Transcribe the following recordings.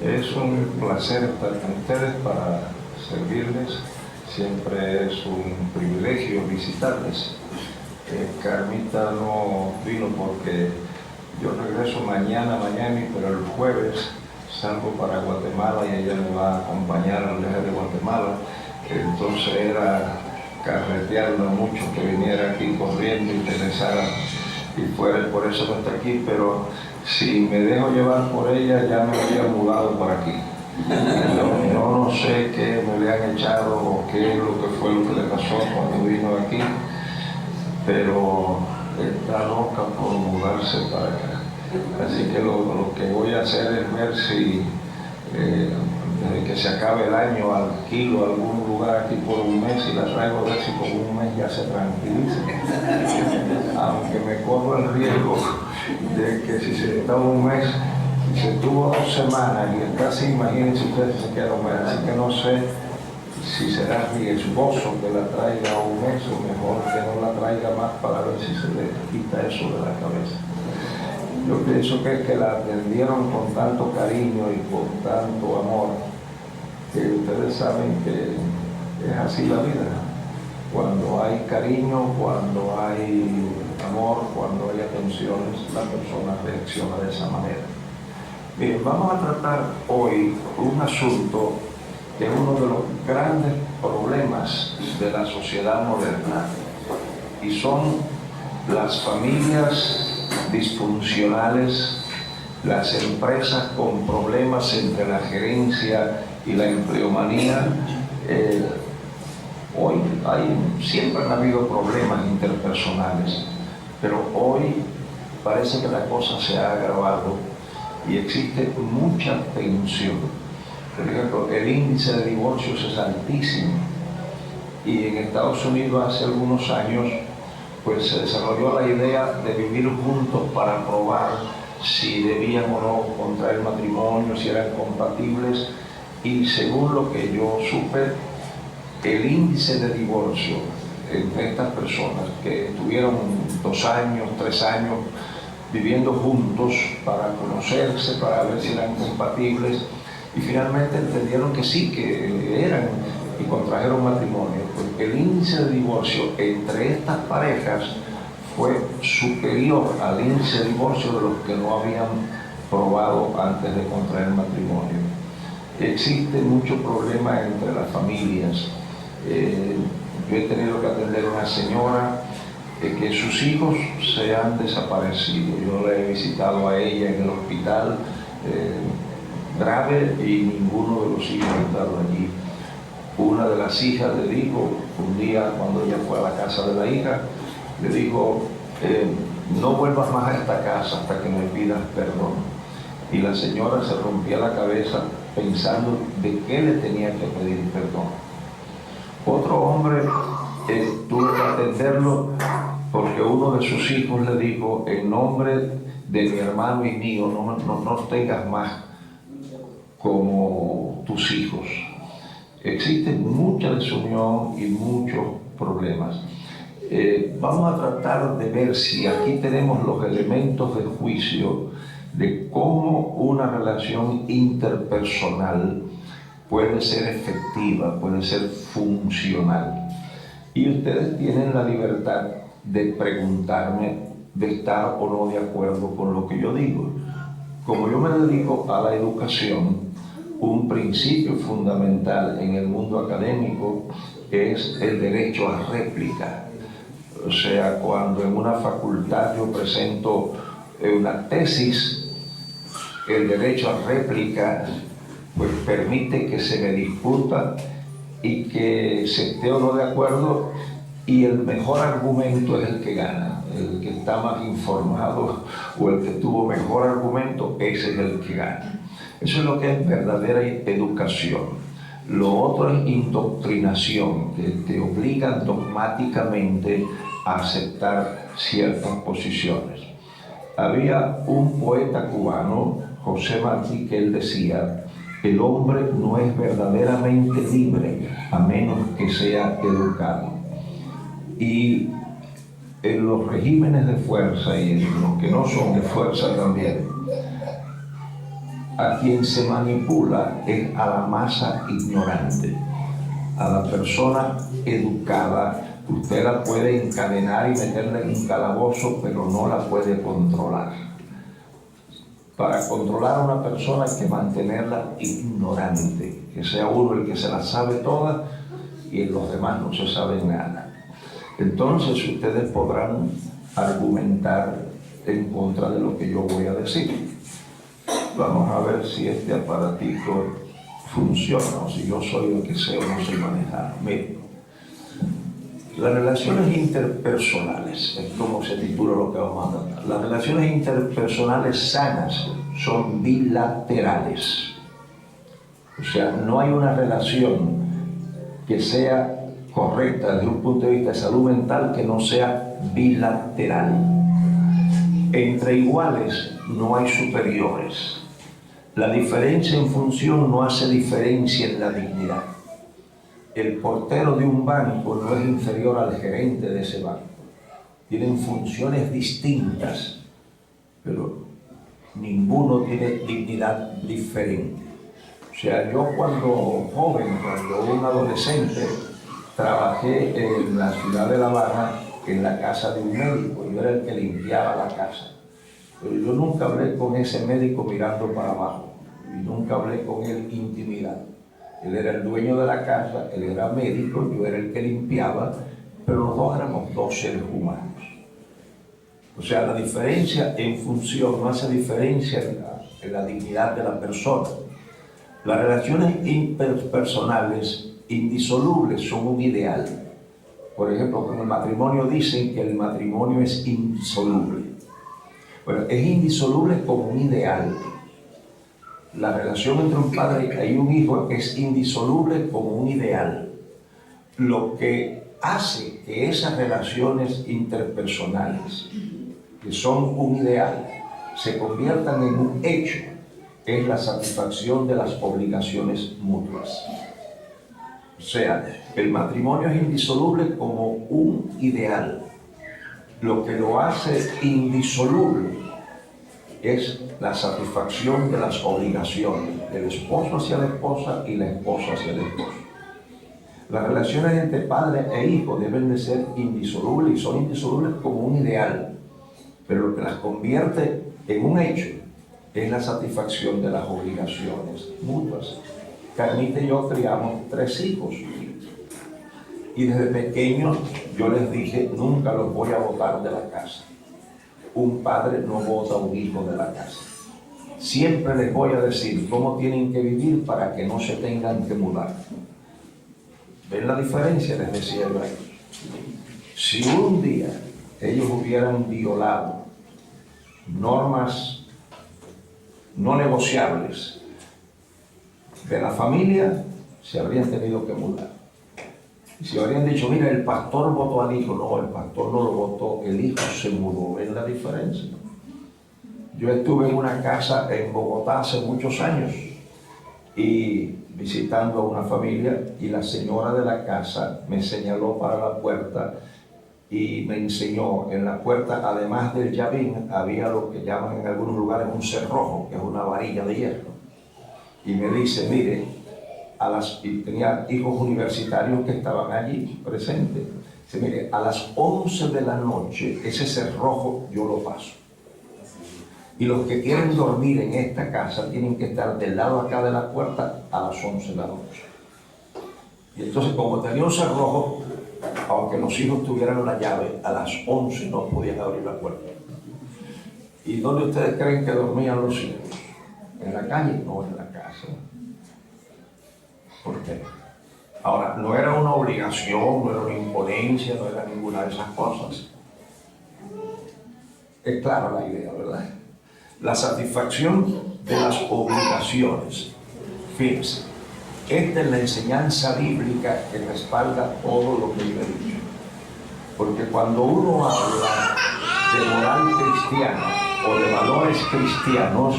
Es un placer estar con ustedes para servirles. Siempre es un privilegio visitarles. Carmita no vino porque yo regreso mañana a Miami, pero el jueves salgo para Guatemala y ella me va a acompañar al viaje de Guatemala. Entonces era carretearla mucho que viniera aquí corriendo y regresara y fuera, por eso no está aquí, pero si me dejo llevar por ella ya me había mudado por aquí. Yo no sé qué me le han echado o qué es lo que fue lo que le pasó cuando vino aquí, pero está loca por mudarse para acá. Así que lo que voy a hacer es ver si desde que se acabe el año alquilo algún lugar aquí por un mes y la traigo a ver si por un mes ya se tranquiliza. Aunque me corro el riesgo de que si se está un mes, si se tuvo 2 semanas y está así, imagínense ustedes si se queda un mes. Así que no sé si será riesgoso que la traiga un mes o mejor que no la traiga más para ver si se le quita eso de la cabeza. Yo pienso que la atendieron con tanto cariño y con tanto amor, que ustedes saben que es así la vida. Cuando hay cariño, cuando hay amor, cuando hay atenciones, la persona reacciona de esa manera. Bien, vamos a tratar hoy un asunto que es uno de los grandes problemas de la sociedad moderna, y son las familias disfuncionales, las empresas con problemas entre la gerencia y la empleomanía. Hoy siempre han habido problemas interpersonales, pero hoy parece que la cosa se ha agravado y existe mucha tensión. Por ejemplo, el índice de divorcios es altísimo, y en Estados Unidos hace algunos años pues se desarrolló la idea de vivir juntos para probar si debían o no contraer matrimonio, si eran compatibles, y según lo que yo supe, el índice de divorcio entre estas personas que estuvieron 2 años, 3 años viviendo juntos para conocerse, para ver si eran compatibles, y finalmente entendieron que sí, que eran, y contrajeron matrimonio, porque el índice de divorcio entre estas parejas fue superior al índice de divorcio de los que no habían probado antes de contraer matrimonio. Existe mucho problema entre las familias. Yo he tenido que atender a una señora que sus hijos se han desaparecido. Yo la he visitado a ella en el hospital grave y ninguno de los hijos ha estado allí. Una de las hijas le dijo, un día cuando ella fue a la casa de la hija, le dijo, no vuelvas más a esta casa hasta que me pidas perdón. Y la señora se rompía la cabeza pensando de qué le tenía que pedir perdón. Otro hombre tuve que atenderlo porque uno de sus hijos le dijo, en nombre de mi hermano y mío, no tengas más como tus hijos. Existe mucha desunión y muchos problemas. Vamos a tratar de ver si aquí tenemos los elementos de juicio de cómo una relación interpersonal puede ser efectiva, puede ser funcional. Y ustedes tienen la libertad de preguntarme, de estar o no de acuerdo con lo que yo digo. Como yo me dedico a la educación, un principio fundamental en el mundo académico es el derecho a réplica. O sea, cuando en una facultad yo presento una tesis, el derecho a réplica pues permite que se me discuta y que se esté o no de acuerdo, y el mejor argumento es el que gana. El que está más informado o el que tuvo mejor argumento, ese es el que gana. Eso es lo que es verdadera educación. Lo otro es indoctrinación, que te obligan dogmáticamente a aceptar ciertas posiciones. Había un poeta cubano, José Martí, que él decía, el hombre no es verdaderamente libre a menos que sea educado. Y en los regímenes de fuerza y en los que no son de fuerza también, A quien se manipula es a la masa ignorante. A la persona educada, usted la puede encadenar y meterla en un calabozo, pero no la puede controlar. Para controlar a una persona hay que mantenerla ignorante, que sea uno el que se la sabe todas y los demás no se saben nada. Entonces ustedes podrán argumentar en contra de lo que yo voy a decir. Vamos a ver si este aparatito funciona o si yo soy el que sé o no sé manejar. Miren, las relaciones interpersonales, es como se titula lo que vamos a tratar. Las relaciones interpersonales sanas son bilaterales. O sea, no hay una relación que sea correcta desde un punto de vista de salud mental que no sea bilateral. Entre iguales no hay superiores. La diferencia en función no hace diferencia en la dignidad. El portero de un banco no es inferior al gerente de ese banco. Tienen funciones distintas, pero ninguno tiene dignidad diferente. O sea, yo cuando joven, cuando un adolescente, trabajé en la ciudad de La Habana en la casa de un médico. Yo era el que limpiaba la casa. Pero yo nunca hablé con ese médico mirando para abajo. Y nunca hablé con él intimidad. Él era el dueño de la casa, él era médico, yo era el que limpiaba, pero los dos éramos dos seres humanos. O sea, la diferencia en función no hace diferencia en la dignidad de la persona. Las relaciones interpersonales indisolubles son un ideal. Por ejemplo, con el matrimonio dicen que el matrimonio es indisoluble. Bueno, es indisoluble como un ideal. La relación entre un padre y un hijo es indisoluble como un ideal. Lo que hace que esas relaciones interpersonales, que son un ideal, se conviertan en un hecho, es la satisfacción de las obligaciones mutuas. O sea, el matrimonio es indisoluble como un ideal. Lo que lo hace indisoluble es la satisfacción de las obligaciones del esposo hacia la esposa y la esposa hacia el esposo. Las relaciones entre padre e hijo deben de ser indisolubles y son indisolubles como un ideal, pero lo que las convierte en un hecho es la satisfacción de las obligaciones mutuas. Carmita y yo criamos 3 hijos y desde pequeños yo les dije, nunca los voy a botar de la casa. Un padre no bota a un hijo de la casa. Siempre les voy a decir cómo tienen que vivir para que no se tengan que mudar. ¿Ven la diferencia? Les decía yo a ellos. Si un día ellos hubieran violado normas no negociables de la familia, se habrían tenido que mudar. Y si habrían dicho, mira, el pastor votó al hijo, no, el pastor no lo votó, el hijo se mudó. ¿Ven la diferencia? Yo estuve en una casa en Bogotá hace muchos años y visitando a una familia, y la señora de la casa me señaló para la puerta y me enseñó en la puerta, además del llavín, había lo que llaman en algunos lugares un cerrojo, que es una varilla de hierro. Y me dice, mire, y tenía hijos universitarios que estaban allí presentes. Dice, mire, a las 11 de la noche ese cerrojo yo lo paso. Y los que quieren dormir en esta casa tienen que estar del lado acá de la puerta a las 11 de la noche. Y entonces, como tenía un cerrojo, aunque los hijos tuvieran la llave, a las 11 no podían abrir la puerta. ¿Y dónde ustedes creen que dormían los hijos? ¿En la calle? No, en la casa. ¿Por qué? Ahora, no era una obligación, no era una imponencia, no era ninguna de esas cosas. Es clara la idea, ¿verdad? La satisfacción de las obligaciones. Fíjense, esta es la enseñanza bíblica que respalda todo lo que yo he dicho. Porque cuando uno habla de moral cristiana o de valores cristianos,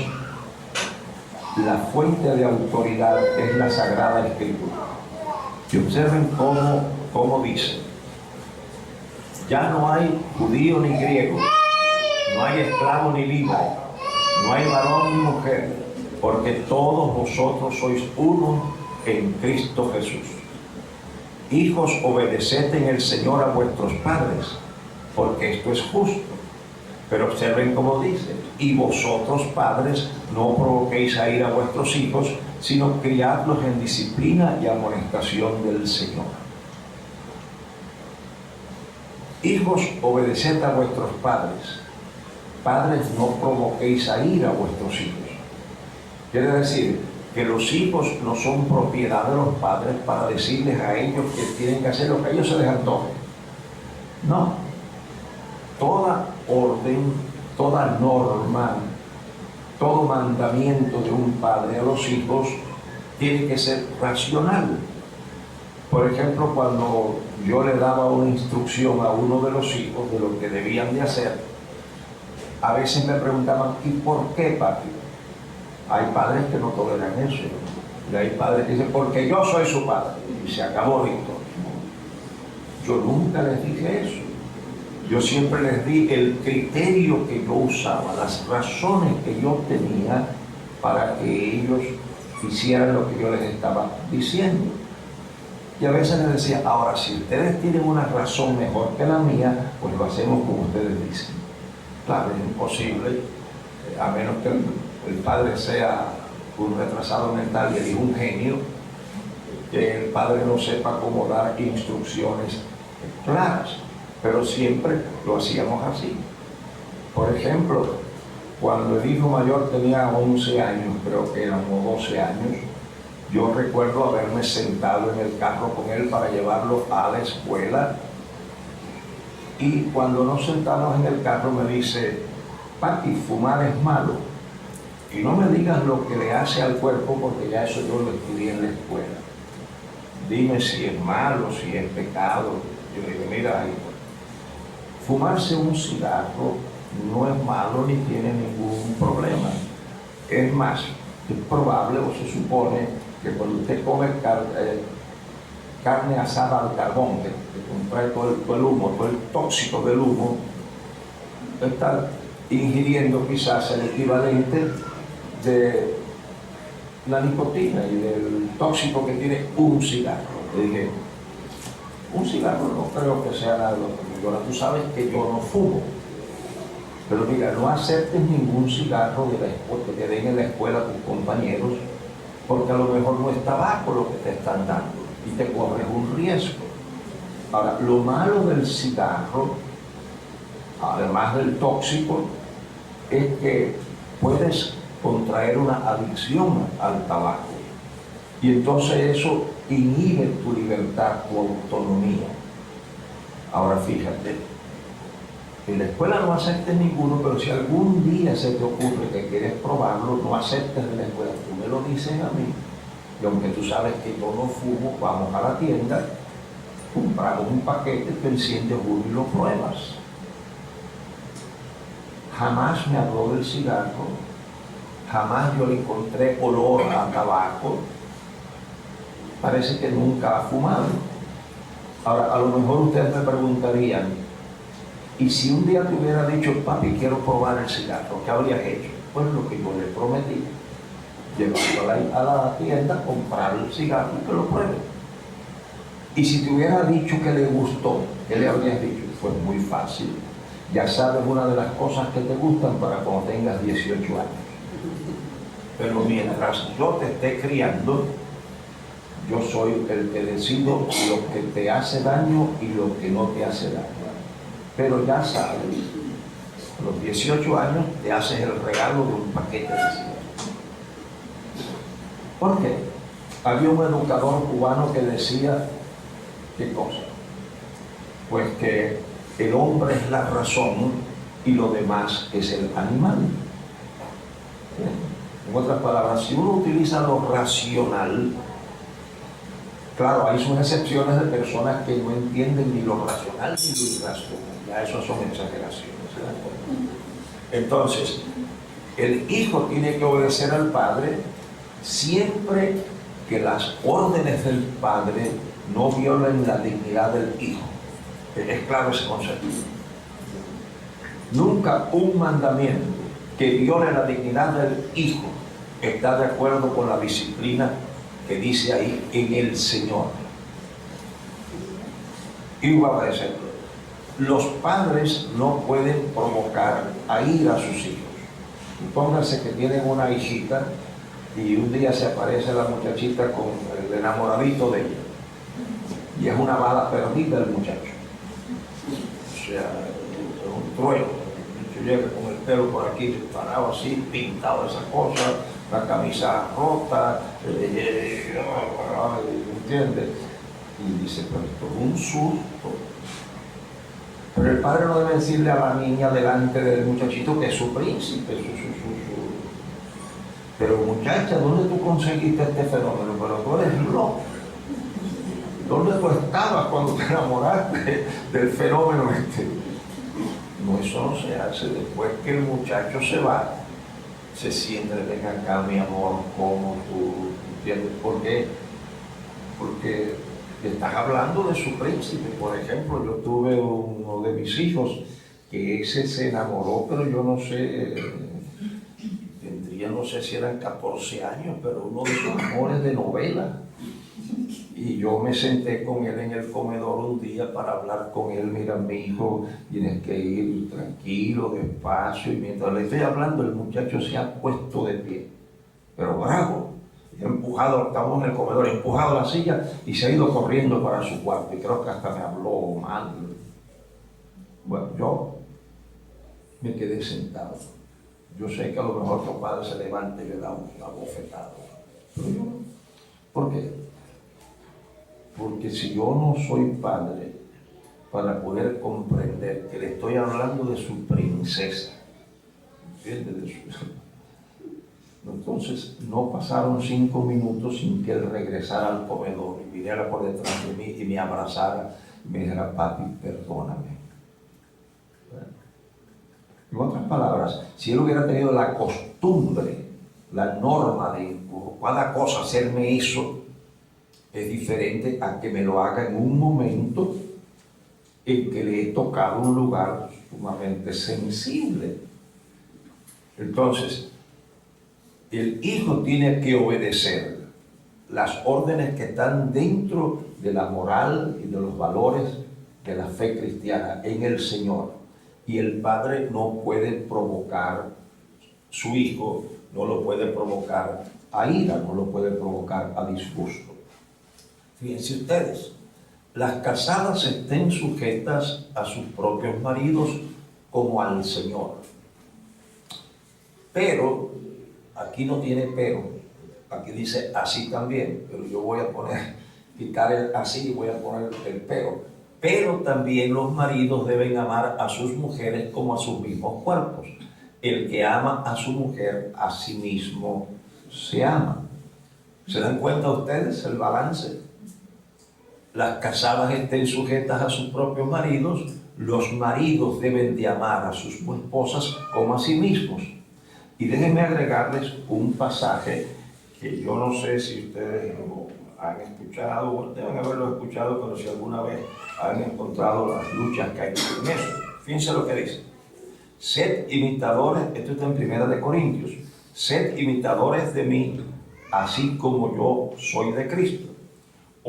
la fuente de autoridad es la Sagrada Escritura. Y observen cómo dice: ya no hay judío ni griego, no hay esclavo ni libre, no hay varón ni mujer, porque todos vosotros sois uno en Cristo Jesús. Hijos, obedeced en el Señor a vuestros padres, porque esto es justo. Pero observen cómo dice: y vosotros, padres, no provoquéis a ira a vuestros hijos, sino criadlos en disciplina y amonestación del Señor. Hijos, obedeced a vuestros padres. Padres, no provoquéis a ira a vuestros hijos. Quiere decir que los hijos no son propiedad de los padres para decirles a ellos que tienen que hacer lo que a ellos se les antoje. No. Toda orden, toda norma, todo mandamiento de un padre a los hijos tiene que ser racional. Por ejemplo, cuando yo le daba una instrucción a uno de los hijos de lo que debían de hacer, a veces me preguntaban: ¿y por qué, papi? Hay padres que no toleran eso. Y hay padres que dicen: porque yo soy su padre. Y se acabó la historia. Yo nunca les dije eso. Yo siempre les di el criterio que yo usaba, las razones que yo tenía para que ellos hicieran lo que yo les estaba diciendo. Y a veces les decía: ahora, si ustedes tienen una razón mejor que la mía, pues lo hacemos como ustedes dicen. Claro, es imposible, a menos que el padre sea un retrasado mental y el hijo un genio, que el padre no sepa cómo dar instrucciones claras. Pero siempre lo hacíamos así. Por ejemplo, cuando el hijo mayor tenía 11 años, creo que eran 12 años, yo recuerdo haberme sentado en el carro con él para llevarlo a la escuela, y cuando nos sentamos en el carro me dice: papi, fumar es malo, y no me digas lo que le hace al cuerpo, porque ya eso yo lo estudié en la escuela. Dime si es malo, si es pecado. Yo le digo: mira, hijo, fumarse un cigarro no es malo ni tiene ningún problema. Es más, es probable o se supone que cuando usted come carne asada al carbón, que contrae todo el humo, todo el tóxico del humo, está ingiriendo quizás el equivalente de la nicotina y del tóxico que tiene un cigarro. Le dije: un cigarro no creo que sea nada de lo que... Ahora tú sabes que yo no fumo, pero mira, no aceptes ningún cigarro que te den en la escuela tus compañeros, porque a lo mejor no es tabaco lo que te están dando y te corres un riesgo. Ahora, lo malo del cigarro, además del tóxico, es que puedes contraer una adicción al tabaco, y entonces eso inhibe tu libertad, tu autonomía. Ahora fíjate, en la escuela no aceptes ninguno, pero si algún día se te ocurre que quieres probarlo, no aceptes de la escuela. Tú me lo dices a mí, y aunque tú sabes que yo no fumo, vamos a la tienda, compramos un paquete, te enciendes uno y lo pruebas. Jamás me habló del cigarro, jamás yo le encontré olor a tabaco. Parece que nunca ha fumado. Ahora, a lo mejor ustedes me preguntarían: ¿y si un día te hubiera dicho: papi, quiero probar el cigarro, qué habrías hecho? Pues lo que yo le prometí: llevarlo a la tienda, comprar el cigarro y que lo pruebe. Y si te hubiera dicho que le gustó, ¿qué le habrías dicho? Pues muy fácil. Ya sabes una de las cosas que te gustan para cuando tengas 18 años. Pero mientras yo te esté criando, yo soy el que decido lo que te hace daño y lo que no te hace daño. Pero ya sabes, a los 18 años te haces el regalo de un paquete de cigarros. ¿Por qué? Había un educador cubano que decía: ¿qué cosa? Pues que el hombre es la razón y lo demás es el animal. En otras palabras, si uno utiliza lo racional, claro, hay sus excepciones de personas que no entienden ni lo racional ni lo irracional. Ya eso son exageraciones, ¿se dan cuenta? Entonces, el hijo tiene que obedecer al padre siempre que las órdenes del padre no violen la dignidad del hijo. Es claro ese concepto. Nunca un mandamiento que viole la dignidad del hijo está de acuerdo con la disciplina que dice ahí en el Señor. Y va a decir, los padres no pueden provocar a ir a sus hijos. Pónganse que tienen una hijita y un día se aparece la muchachita con el enamoradito de ella. Y es una bala perdida el muchacho. O sea, es un trueno. El muchacho llega con el pelo por aquí, parado así, pintado de esas cosas, la camisa rota, ¿entiendes? Y dice, pero esto es un susto. Pero el padre no debe decirle a la niña delante del muchachito que es su príncipe, Pero muchacha, ¿dónde tú conseguiste este fenómeno? Pero tú eres loco. ¿Dónde tú estabas cuando te enamoraste del fenómeno este? No, eso no se hace. Después que el muchacho se va, se siente, ven acá, mi amor, ¿cómo tú? ¿Entiendes? ¿Por qué? Porque estás hablando de su príncipe. Por ejemplo, yo tuve uno de mis hijos que ese se enamoró, pero yo no sé, tendría, no sé si eran 14 años, pero uno de sus amores de novela. Y yo me senté con él en el comedor un día para hablar con él. Mira, mi hijo, tienes que ir tranquilo, despacio. Y mientras le estoy hablando, el muchacho se ha puesto de pie, pero bravo. Empujado, estábamos en el comedor, empujado la silla y se ha ido corriendo para su cuarto. Y creo que hasta me habló mal. Bueno, yo me quedé sentado. Yo sé que a lo mejor tu padre se levanta y le da una bofetada. Pero yo no. ¿Por qué? Porque si yo no soy padre, para poder comprender que le estoy hablando de su princesa, ¿entiendes? Entonces no pasaron 5 minutos sin que él regresara al comedor y viniera por detrás de mí y me abrazara y me dijera, papi, perdóname. En otras palabras, si él hubiera tenido la costumbre, la norma de por cada cosa hacerme eso, es diferente a que me lo haga en un momento en que le he tocado un lugar sumamente sensible. Entonces, el hijo tiene que obedecer las órdenes que están dentro de la moral y de los valores de la fe cristiana en el Señor. Y el padre no puede provocar, su hijo no lo puede provocar a ira, no lo puede provocar a disgusto. Fíjense ustedes, las casadas estén sujetas a sus propios maridos como al Señor. Pero, aquí no tiene pero, aquí dice así también, pero yo voy a quitar el así y voy a poner el pero. Pero también los maridos deben amar a sus mujeres como a sus mismos cuerpos. El que ama a su mujer, a sí mismo se ama. ¿Se dan cuenta ustedes el balance? Las casadas estén sujetas a sus propios maridos, los maridos deben de amar a sus esposas como a sí mismos. Y déjenme agregarles un pasaje que yo no sé si ustedes lo han escuchado, o deben haberlo escuchado, pero si alguna vez han encontrado las luchas que hay en eso. Fíjense lo que dice. Sed imitadores, esto está en 1 Corintios, sed imitadores de mí, así como yo soy de Cristo.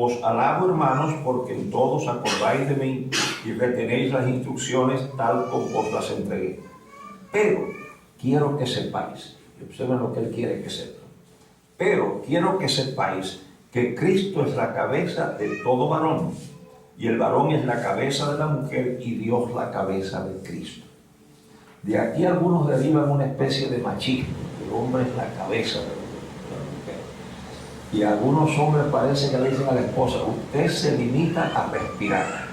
Os alabo, hermanos, porque en todos acordáis de mí y retenéis las instrucciones tal como os las entregué. Pero quiero que sepáis, y observen lo que él quiere que sepan, pero quiero que sepáis que Cristo es la cabeza de todo varón, y el varón es la cabeza de la mujer, y Dios la cabeza de Cristo. De aquí algunos derivan una especie de machismo, el hombre es la cabeza de la mujer. Y algunos hombres parece que le dicen a la esposa, usted se limita a respirar.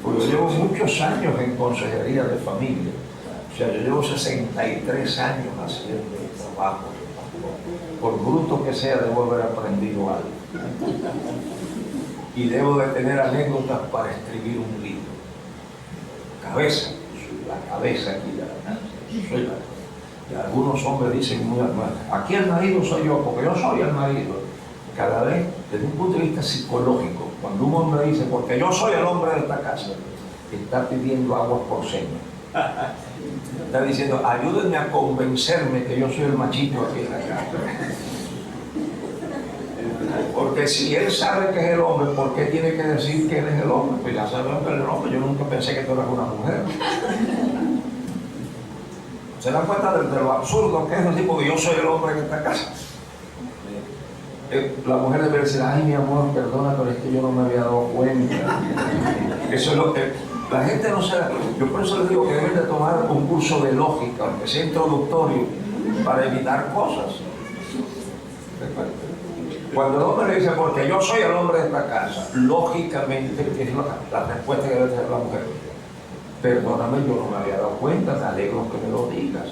Porque yo llevo muchos años en consejería de familia. O sea, yo llevo 63 años haciendo el trabajo. Por bruto que sea, debo haber aprendido algo. Y debo de tener anécdotas para escribir un libro. Cabeza, la cabeza aquí, soy la. Y algunos hombres dicen, aquí el marido soy yo, porque yo soy el marido. Cada vez, desde un punto de vista psicológico, cuando un hombre dice, porque yo soy el hombre de esta casa, está pidiendo aguas por señas. Está diciendo, ayúdenme a convencerme que yo soy el machito aquí en la casa. Porque si él sabe que es el hombre, ¿por qué tiene que decir que él es el hombre? Pues ya sabemos que él es el hombre. Yo nunca pensé que tú eras una mujer. ¿Se dan cuenta de lo absurdo que es decir, porque yo soy el hombre en esta casa? La mujer debe decir, ay mi amor, perdona, pero es que yo no me había dado cuenta. Eso es lo que la gente no se da. Yo por eso les digo que deben de tomar un curso de lógica, aunque sea introductorio, para evitar cosas. Cuando el hombre le dice, porque yo soy el hombre de esta casa, lógicamente, que es la respuesta que debe tener la mujer. Perdóname, yo no me había dado cuenta, te alegro que me lo digas.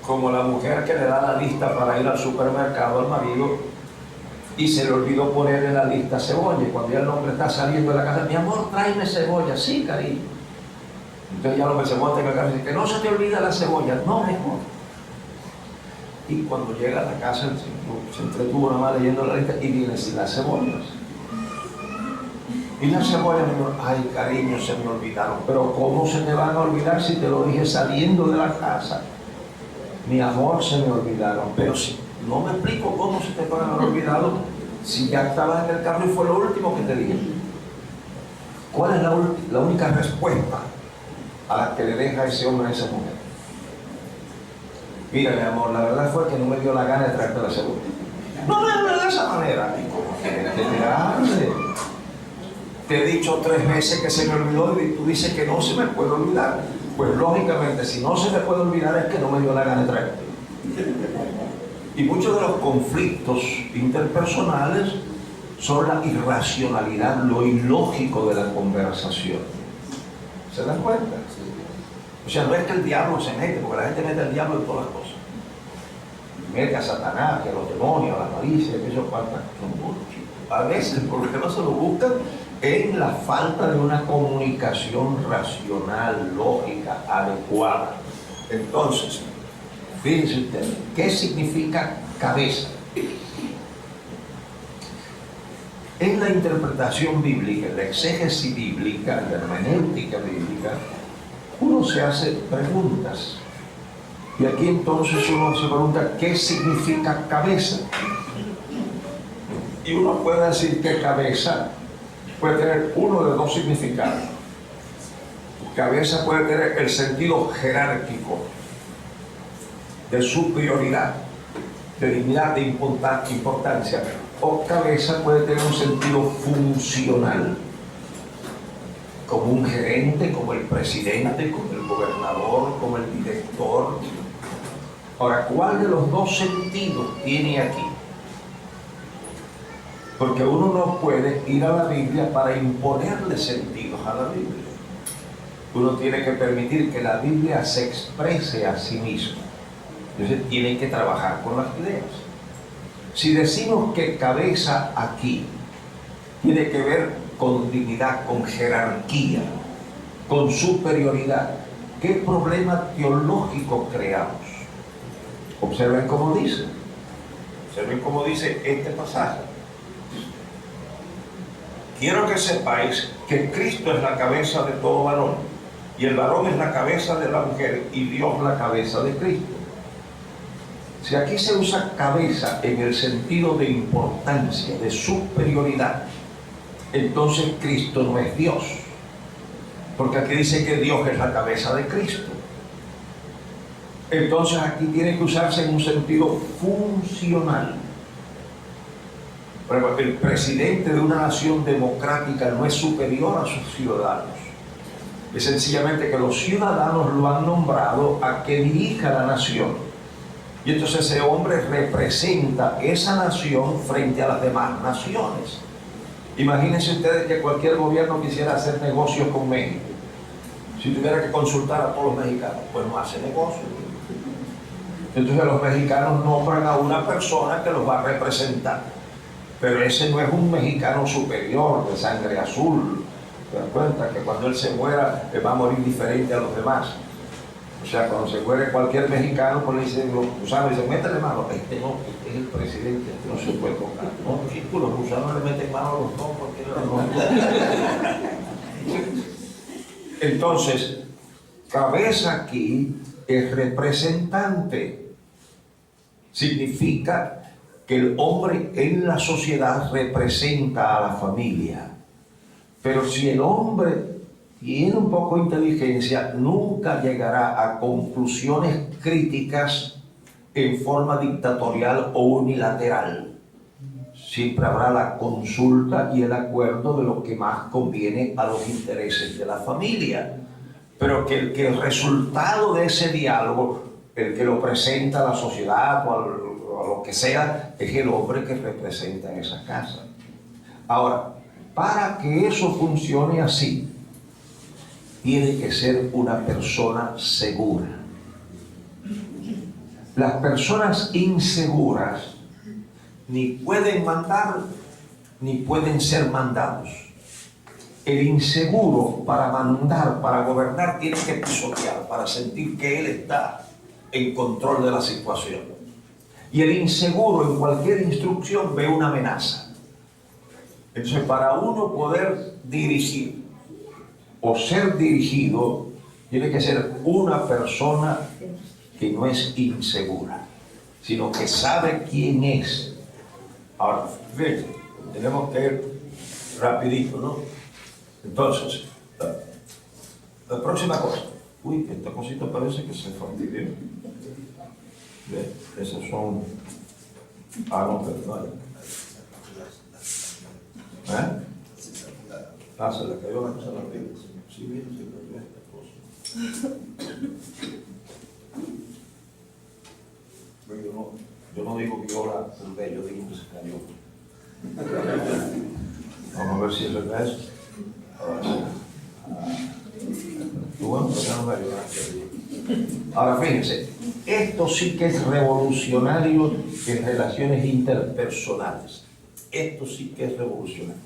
Como la mujer que le da la lista para ir al supermercado al marido y se le olvidó poner en la lista cebolla. Y cuando ya el hombre está saliendo de la casa, mi amor, tráeme cebolla. Sí, cariño. Entonces ya el hombre se monta en la casa y dice, que no se te olvida la cebolla. No, mejor. Y cuando llega a la casa, se entretuvo nada más leyendo la lista y viene sin las cebollas. Y las cebollas, me dijo, ay cariño, se me olvidaron. Pero ¿cómo se te van a olvidar si te lo dije saliendo de la casa? Mi amor, se me olvidaron. Pero si no me explico cómo se te pueden haber olvidado si ya estabas en el carro y fue lo último que te dije. ¿Cuál es la única respuesta a la que le deja ese hombre a esa mujer? Mira, mi amor, la verdad fue que no me dio la gana de traerte la cebolla. No de esa manera. Te he dicho 3 veces que se me olvidó y tú dices que no se me puede olvidar. Pues lógicamente, si no se me puede olvidar es que no me dio la gana de traerte. Y muchos de los conflictos interpersonales son la irracionalidad, lo ilógico de la conversación. ¿Se dan cuenta? O sea, no es que el diablo se mete, porque la gente mete al diablo en todas las cosas. Mete a Satanás, que a los demonios, a la malicia, que eso falta. A veces el problema se lo buscan en la falta de una comunicación racional, lógica, adecuada. Entonces, fíjense ustedes, ¿qué significa cabeza? En la interpretación bíblica, en la exégesis bíblica, en la hermenéutica bíblica, uno se hace preguntas. Y aquí entonces uno se pregunta, ¿qué significa cabeza? Y uno puede decir que cabeza puede tener uno de 2 significados. Cabeza puede tener el sentido jerárquico, de superioridad, de dignidad, de importancia. O cabeza puede tener un sentido funcional, como un gerente, como el presidente, como el gobernador, como el director. Ahora, ¿cuál de los 2 sentidos tiene aquí? Porque uno no puede ir a la Biblia para imponerle sentidos a la Biblia. Uno tiene que permitir que la Biblia se exprese a sí misma. Entonces tiene que trabajar con las ideas. Si decimos que cabeza aquí tiene que ver con dignidad, con jerarquía, con superioridad, ¿qué problema teológico creamos? Observen cómo dice este pasaje. Quiero que sepáis que Cristo es la cabeza de todo varón, y el varón es la cabeza de la mujer, y Dios la cabeza de Cristo. Si aquí se usa cabeza en el sentido de importancia, de superioridad, entonces Cristo no es Dios. Porque aquí dice que Dios es la cabeza de Cristo. Entonces aquí tiene que usarse en un sentido funcional. Pero el presidente de una nación democrática no es superior a sus ciudadanos. Es sencillamente que los ciudadanos lo han nombrado a que dirija la nación. Y entonces ese hombre representa esa nación frente a las demás naciones. Imagínense ustedes que cualquier gobierno quisiera hacer negocios con México. Si tuviera que consultar a todos los mexicanos, pues no hace negocio. Entonces los mexicanos nombran a una persona que los va a representar. Pero ese no es un mexicano superior de sangre azul. ¿Te das cuenta? Que cuando él se muera, va a morir diferente a los demás. O sea, cuando se muere cualquier mexicano, pues le dicen, los gusanos dicen, métele mano. Este no, este es el presidente, este no se puede tocar. No, chicos, los gusanos le meten mano a los dos porque no. Entonces, cabeza aquí es representante. Significa que el hombre en la sociedad representa a la familia. Pero si el hombre tiene un poco de inteligencia, nunca llegará a conclusiones críticas en forma dictatorial o unilateral. Siempre habrá la consulta y el acuerdo de lo que más conviene a los intereses de la familia. Pero que el resultado de ese diálogo, el que lo presenta a la sociedad o a lo que sea, es el hombre que representa en esa casa. Ahora, para que eso funcione así, tiene que ser una persona segura. Las personas inseguras ni pueden mandar, ni pueden ser mandados. El inseguro, para mandar, para gobernar, tiene que pisotear, para sentir que él está en control de la situación. Y el inseguro en cualquier instrucción ve una amenaza. Entonces, para uno poder dirigir o ser dirigido, tiene que ser una persona que no es insegura, sino que sabe quién es. Ahora, fíjense, tenemos que ir rapidito, ¿no? Entonces, la próxima cosa. Uy, esta cosita parece que se fastidió. ¿Ve? Esas son... Ah, no, perdón. ¿Eh? Ah, se le cayó la cosa a la piel. Sí, bien, se le cayó esta cosa. Yo no digo que yo la perdí, yo digo que se cayó. Vamos a ver si es verdad eso. Ahora fíjense, esto sí que es revolucionario en relaciones interpersonales. Esto sí que es revolucionario.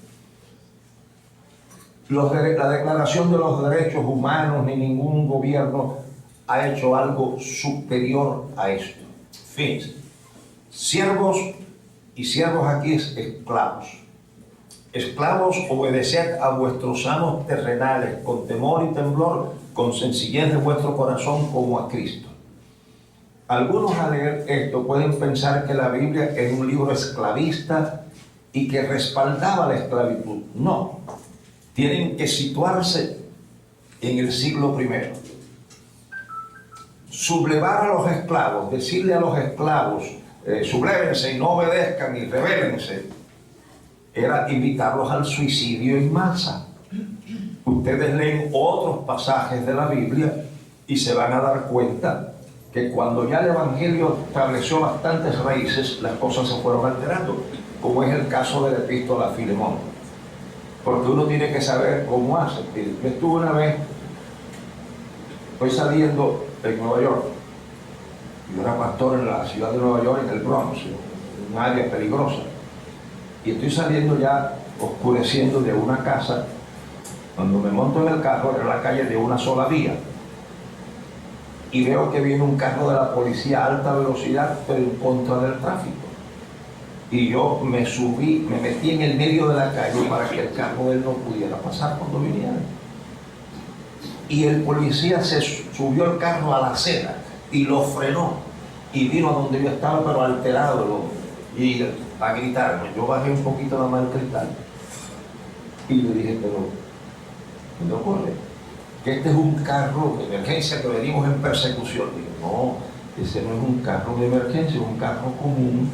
La Declaración de los Derechos Humanos, ni ningún gobierno ha hecho algo superior a esto. Fíjense, siervos, y siervos aquí es esclavos. Esclavos, obedeced a vuestros amos terrenales con temor y temblor, con sencillez de vuestro corazón como a Cristo. Algunos al leer esto pueden pensar que la Biblia es un libro esclavista y que respaldaba la esclavitud. No, tienen que situarse en el siglo I. Sublevar a los esclavos, decirle a los esclavos, sublévense y no obedezcan y rebélense, era invitarlos al suicidio en masa. Ustedes leen otros pasajes de la Biblia y se van a dar cuenta que cuando ya el Evangelio estableció bastantes raíces, las cosas se fueron alterando, como es el caso de la epístola a Filemón. Porque uno tiene que saber cómo hace. Yo estuve una vez, estoy saliendo en Nueva York, yo era pastor en la ciudad de Nueva York, en el Bronx, un área peligrosa, y estoy saliendo ya oscureciendo de una casa. Cuando me monto en el carro, era la calle de una sola vía, y veo que viene un carro de la policía a alta velocidad, pero en contra del tráfico. Y yo me subí, me metí en el medio de la calle para que el carro de él no pudiera pasar cuando viniera. Y el policía se subió el carro a la acera y lo frenó, y vino a donde yo estaba, pero alterado, y a gritarme. Yo bajé un poquito la mano del cristal y le dije, pero ¿qué le ocurre? Que este es un carro de emergencia, que venimos en persecución. Digo, no, ese no es un carro de emergencia, es un carro común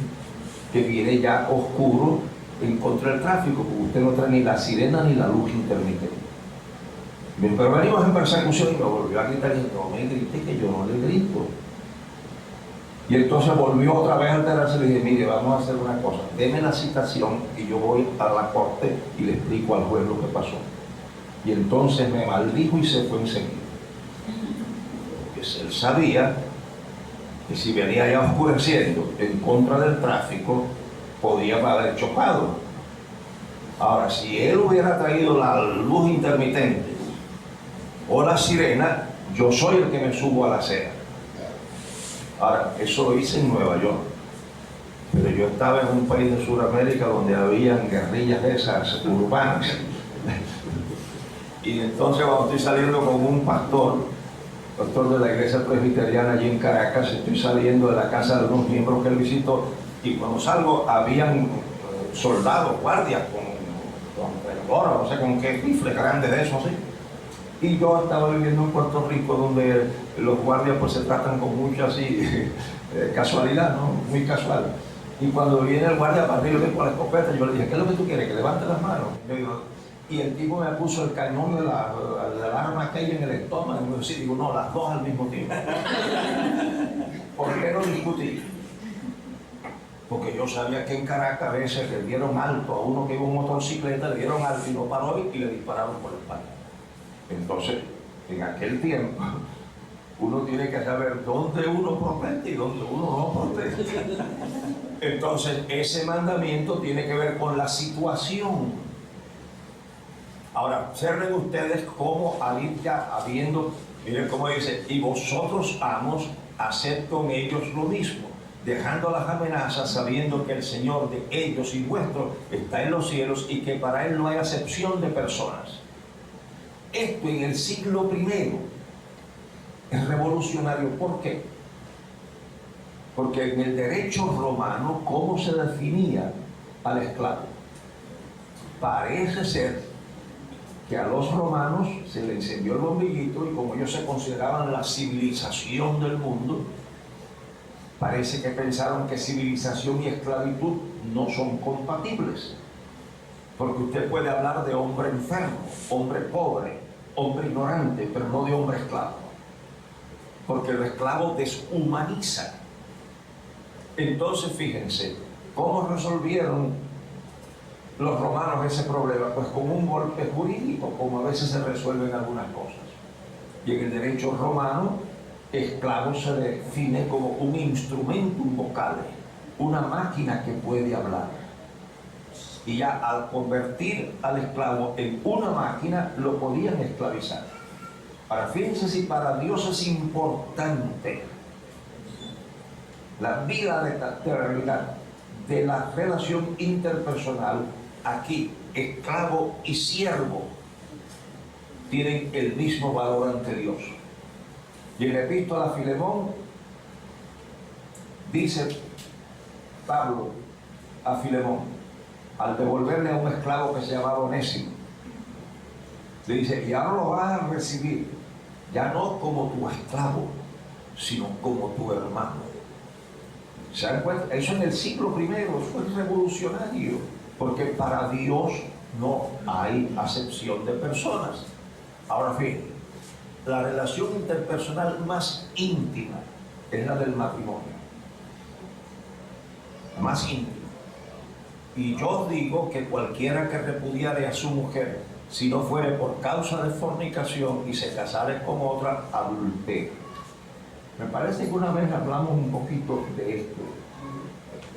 que viene ya oscuro en contra del tráfico, porque usted no trae ni la sirena ni la luz intermitente. Pero venimos en persecución, y me volvió a gritar, y no me grite, que yo no le grito. Y entonces volvió otra vez a alterarse. Le dije, mire, vamos a hacer una cosa, deme la citación y yo voy a la corte y le explico al juez lo que pasó. Y entonces me maldijo y se fue enseguida. Porque él sabía que si venía ya oscureciendo en contra del tráfico, podía haber chocado. Ahora, si él hubiera traído la luz intermitente o la sirena, yo soy el que me subo a la acera. Ahora, eso lo hice en Nueva York, pero yo estaba en un país de Sudamérica donde había guerrillas de esas urbanas. Y entonces cuando estoy saliendo con un pastor de la iglesia presbiteriana allí en Caracas, estoy saliendo de la casa de unos miembros que él visitó, y cuando salgo habían soldados, guardias, con peladora, no sé con qué rifle grande de eso así. Y yo estaba viviendo en Puerto Rico, donde los guardias pues se tratan con mucha así casualidad, ¿no? Muy casual. Y cuando viene el guardia para arriba con la escopeta, yo le dije, ¿qué es lo que tú quieres? Que levante las manos. Y el tipo me puso el cañón del arma aquella en el estómago. Y yo digo, no, las dos al mismo tiempo. ¿Por qué no discutí? Porque yo sabía que en Caracas a veces le dieron alto a uno que iba en motocicleta, le dieron alto y no paró y le dispararon por la espalda. Entonces, en aquel tiempo, uno tiene que saber dónde uno protege y dónde uno no protege. Entonces, ese mandamiento tiene que ver con la situación. Ahora, observen ustedes cómo al ir ya habiendo, miren cómo dice, y vosotros, amos, haced con ellos lo mismo, dejando las amenazas, sabiendo que el Señor de ellos y vuestro está en los cielos y que para Él no hay acepción de personas. Esto en el siglo I es revolucionario. ¿Por qué? Porque en el derecho romano, ¿cómo se definía al esclavo? Parece ser que a los romanos se le encendió el bombillito y como ellos se consideraban la civilización del mundo, parece que pensaron que civilización y esclavitud no son compatibles. Porque usted puede hablar de hombre enfermo, hombre pobre, hombre ignorante, pero no de hombre esclavo. Porque el esclavo deshumaniza. Entonces, fíjense, ¿cómo resolvieron los romanos ese problema? Pues con un golpe jurídico, como a veces se resuelven algunas cosas. Y en el derecho romano, esclavo se define como un instrumentum vocale, una máquina que puede hablar. Y ya al convertir al esclavo en una máquina, lo podían esclavizar. Ahora, fíjense si para Dios es importante la bilateralidad de la relación interpersonal. Aquí, esclavo y siervo tienen el mismo valor ante Dios. Y en la epístola a Filemón dice Pablo a Filemón, al devolverle a un esclavo que se llamaba Onésimo, le dice, y ahora lo vas a recibir ya no como tu esclavo, sino como tu hermano. ¿Se dan cuenta? Eso en el siglo I fue revolucionario, porque para Dios no hay acepción de personas. Ahora fíjense, la relación interpersonal más íntima es la del matrimonio. Más íntima. Y yo digo que cualquiera que repudiare a su mujer, si no fuere por causa de fornicación y se casare con otra, adultera. Me parece que una vez hablamos un poquito de esto.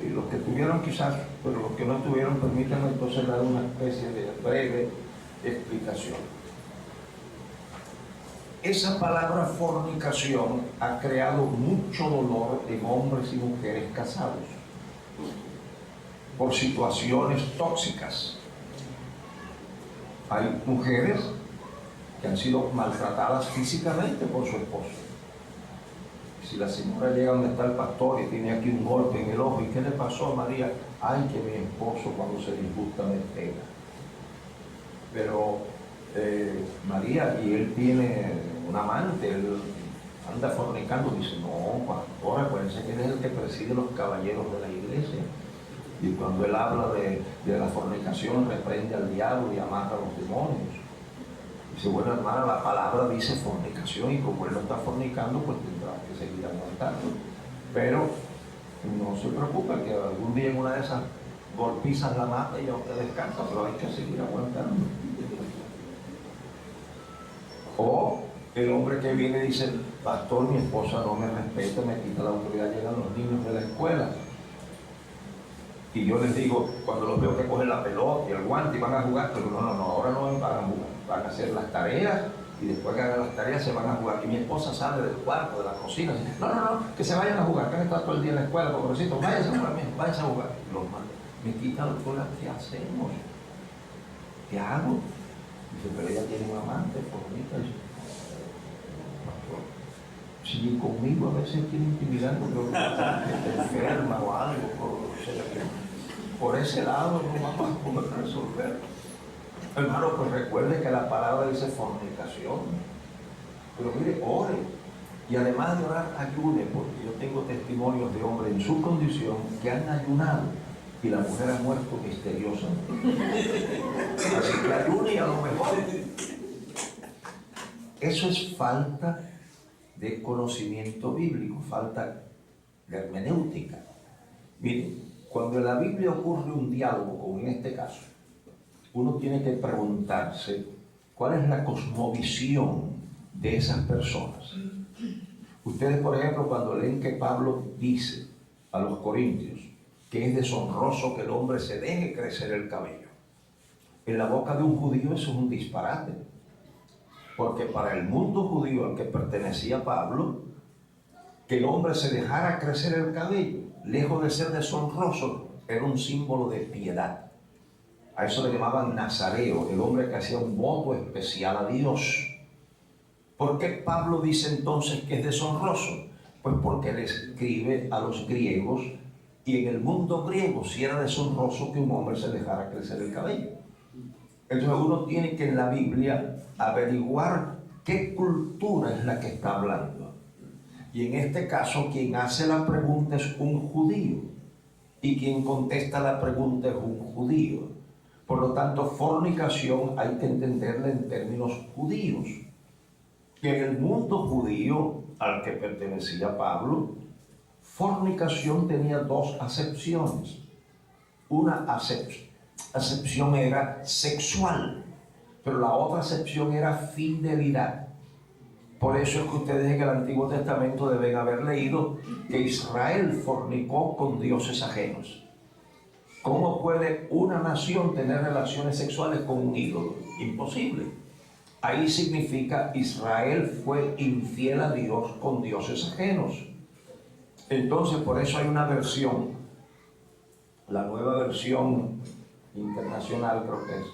Y los que tuvieron quizás, pero los que no tuvieron, permítanme entonces dar una especie de breve explicación. Esa palabra fornicación ha creado mucho dolor en hombres y mujeres casados por situaciones tóxicas. Hay mujeres que han sido maltratadas físicamente por su esposo. Si la señora llega donde está el pastor y tiene aquí un golpe en el ojo, ¿y qué le pasó a María? Ay, que mi esposo cuando se disgusta me pega. Pero María, y él tiene un amante, él anda fornicando, dice, no, pastor, acuérdense que él es el que preside los caballeros de la iglesia. Y cuando él habla de la fornicación, reprende al diablo y amarra a los demonios. Dice, bueno, hermana, la palabra dice fornicación y como él no está fornicando, pues tendrá que seguir aguantando. Pero no se preocupe que algún día en una de esas golpizas la mata y ya usted descansa, pero hay que seguir aguantando. O el hombre que viene y dice, pastor, mi esposa no me respeta, me quita la autoridad, llegan los niños de la escuela. Y yo les digo, cuando los veo que cogen la pelota y el guante y van a jugar, pero no, ahora no van a jugar, van a hacer las tareas y después que hagan las tareas se van a jugar. Y mi esposa sale del cuarto, de la cocina, y dice, no, que se vayan a jugar, que han estado todo el día en la escuela, pobrecitos, váyanse a jugar, váyanse a jugar. Y los mando, me quita la autoridad, ¿qué hacemos? ¿Qué hago? Dice, pero ella tiene un amante, fornica. Si ni conmigo a veces quiere intimidando, creo que está enferma o algo, por ese lado no vamos a poder resolver. Hermano, pues recuerde que la palabra dice fornicación. Pero mire, ore. Y además de orar, ayune, porque yo tengo testimonios de hombres en su condición que han ayunado y la mujer ha muerto misteriosamente. Así que ayune y a lo mejor. Eso es falta de conocimiento bíblico, falta de hermenéutica. Miren, cuando en la Biblia ocurre un diálogo, como en este caso, uno tiene que preguntarse cuál es la cosmovisión de esas personas. Ustedes, por ejemplo, cuando leen que Pablo dice a los corintios que es deshonroso que el hombre se deje crecer el cabello, en la boca de un judío eso es un disparate. Porque para el mundo judío al que pertenecía Pablo, que el hombre se dejara crecer el cabello, lejos de ser deshonroso, era un símbolo de piedad. A eso le llamaban nazareo, el hombre que hacía un voto especial a Dios. ¿Por qué Pablo dice entonces que es deshonroso? Pues porque le escribe a los griegos, y en el mundo griego sí era deshonroso que un hombre se dejara crecer el cabello. Entonces uno tiene que en la Biblia averiguar qué cultura es la que está hablando. Y en este caso quien hace la pregunta es un judío y quien contesta la pregunta es un judío. Por lo tanto, fornicación hay que entenderla en términos judíos. Y en el mundo judío al que pertenecía Pablo, fornicación tenía dos acepciones. Una acepción era sexual, pero la otra acepción era fidelidad. Por eso es que ustedes en el Antiguo Testamento deben haber leído que Israel fornicó con dioses ajenos. ¿Cómo puede una nación tener relaciones sexuales con un ídolo? Imposible. Ahí significa Israel fue infiel a Dios con dioses ajenos. Entonces, por eso hay una versión, la nueva versión internacional creo que es,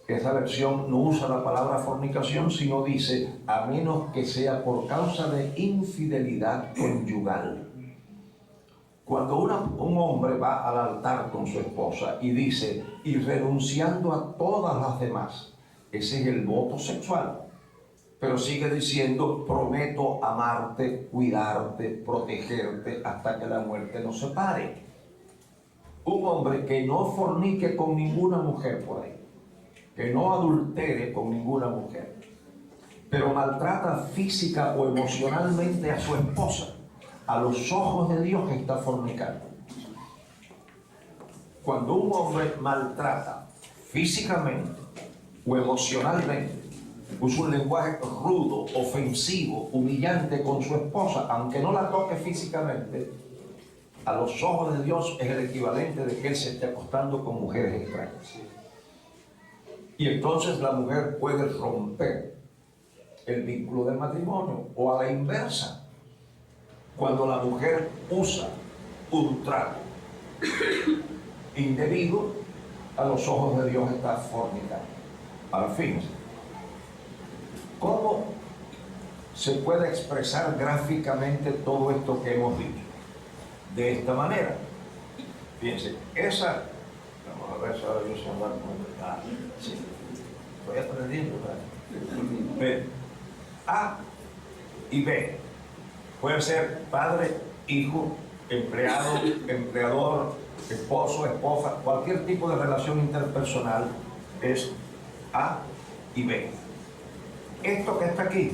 que esa versión no usa la palabra fornicación, sino dice, a menos que sea por causa de infidelidad conyugal. Cuando un hombre va al altar con su esposa y dice, y renunciando a todas las demás, ese es el voto sexual. Pero sigue diciendo, prometo amarte, cuidarte, protegerte hasta que la muerte nos separe. Un hombre que no fornique con ninguna mujer por ahí, que no adultere con ninguna mujer, pero maltrata física o emocionalmente a su esposa, a los ojos de Dios está fornicando. Cuando un hombre maltrata físicamente o emocionalmente, usa un lenguaje rudo, ofensivo, humillante con su esposa, aunque no la toque físicamente, a los ojos de Dios es el equivalente de que él se esté acostando con mujeres extrañas. Y entonces la mujer puede romper el vínculo del matrimonio, o a la inversa. Cuando la mujer usa un trato indebido, a los ojos de Dios está fornicando. Al fin, ¿cómo se puede expresar gráficamente todo esto que hemos dicho? De esta manera. Fíjense, esa, vamos a ver si ahora yo sé hablar con sí, estoy aprendiendo, ¿verdad? B, A y B. Puede ser padre, hijo, empleado, empleador, esposo, esposa, cualquier tipo de relación interpersonal es A y B. Esto que está aquí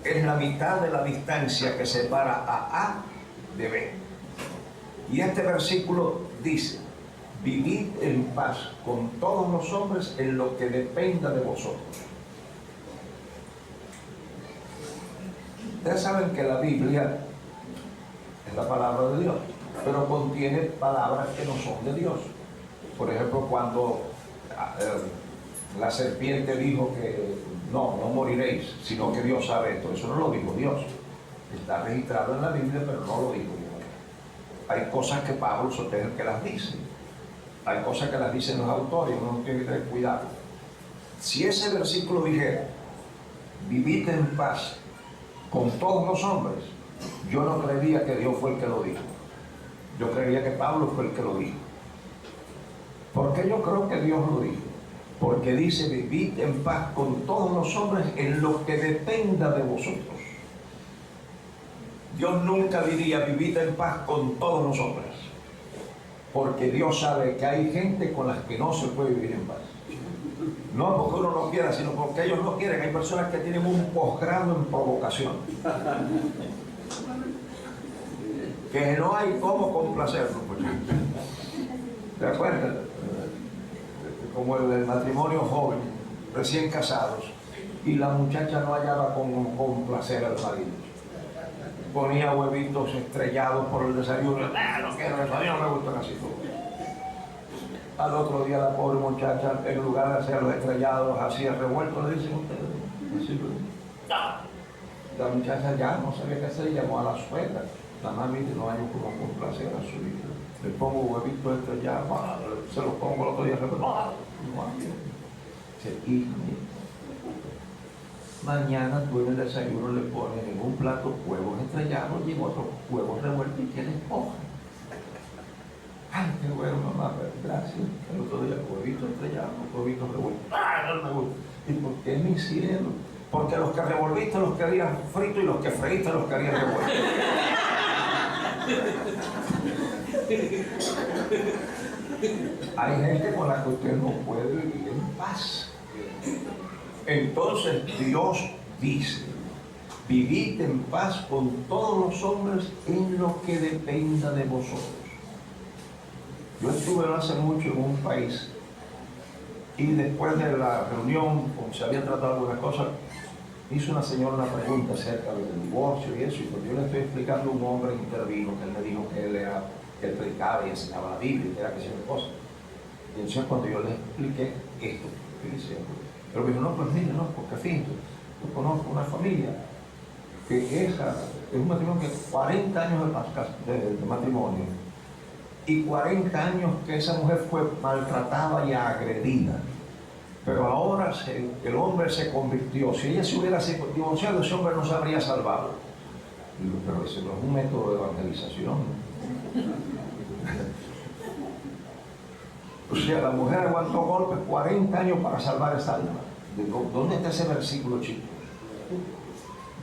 es la mitad de la distancia que separa a A de B. Y este versículo dice, vivid en paz con todos los hombres en lo que dependa de vosotros. Ustedes saben que la Biblia es la palabra de Dios, pero contiene palabras que no son de Dios. Por ejemplo, cuando la serpiente dijo que no moriréis, sino que Dios sabe esto. Eso no lo dijo Dios. Está registrado en la Biblia, pero no lo dijo Dios. Hay cosas que Pablo sostiene que las dice. Hay cosas que las dicen los autores, uno tiene que tener cuidado. Si ese versículo dijera, vivid en paz con todos los hombres, yo no creería que Dios fue el que lo dijo. Yo creería que Pablo fue el que lo dijo. ¿Por qué yo creo que Dios lo dijo? Porque dice, vivid en paz con todos los hombres en lo que dependa de vosotros. Dios nunca diría, vivid en paz con todos los hombres. Porque Dios sabe que hay gente con las que no se puede vivir en paz. No porque uno no quiera, sino porque ellos no quieren. Hay personas que tienen un posgrado en provocación. Que no hay cómo complacerlos. ¿De acuerdo? Como el matrimonio joven, recién casados, y la muchacha no hallaba cómo complacer al marido. Ponía huevitos estrellados por el desayuno. No quiero eso, a mí no me gustan así. Al otro día la pobre muchacha, en lugar de hacer los estrellados, hacía revueltos, le dicen ustedes. La muchacha ya no sabía qué hacer y llamó a la suegra. La mami no hay como complacer a su hija. Le pongo huevitos estrellados, se los pongo el otro día, y mañana tú en el desayuno le pones en un plato huevos estrellados y en otro huevos revueltos y tienes hoja. Ay, qué bueno, mamá, gracias. El otro día huevitos estrellados, huevitos revueltos. Ay, no me gusta. ¿Y por qué mi cielo? Porque los que revolviste los querías fritos y los que freíste los querías revueltos. Hay gente con la que usted no puede vivir en paz. Entonces Dios dice, vivid en paz con todos los hombres en lo que dependa de vosotros. Yo estuve no hace mucho en un país y después de la reunión, como se habían tratado algunas cosas, hizo una señora una pregunta acerca del divorcio y eso, y cuando yo le estoy explicando, un hombre intervino, que él me dijo que él predicaba y enseñaba la Biblia, y que era que hacía cosas. Y entonces cuando yo le expliqué esto que estoy diciendo, pero me dijo, no, pues mire, no, porque fíjate, yo conozco una familia que es un matrimonio que 40 años de matrimonio, y 40 años que esa mujer fue maltratada y agredida. Pero ahora el hombre se convirtió. Si ella se hubiera divorciado, ese hombre no se habría salvado. Digo, pero ese no es un método de evangelización. O sea, la mujer aguantó golpes 40 años para salvar esa alma. Digo, ¿dónde está ese versículo, chicos?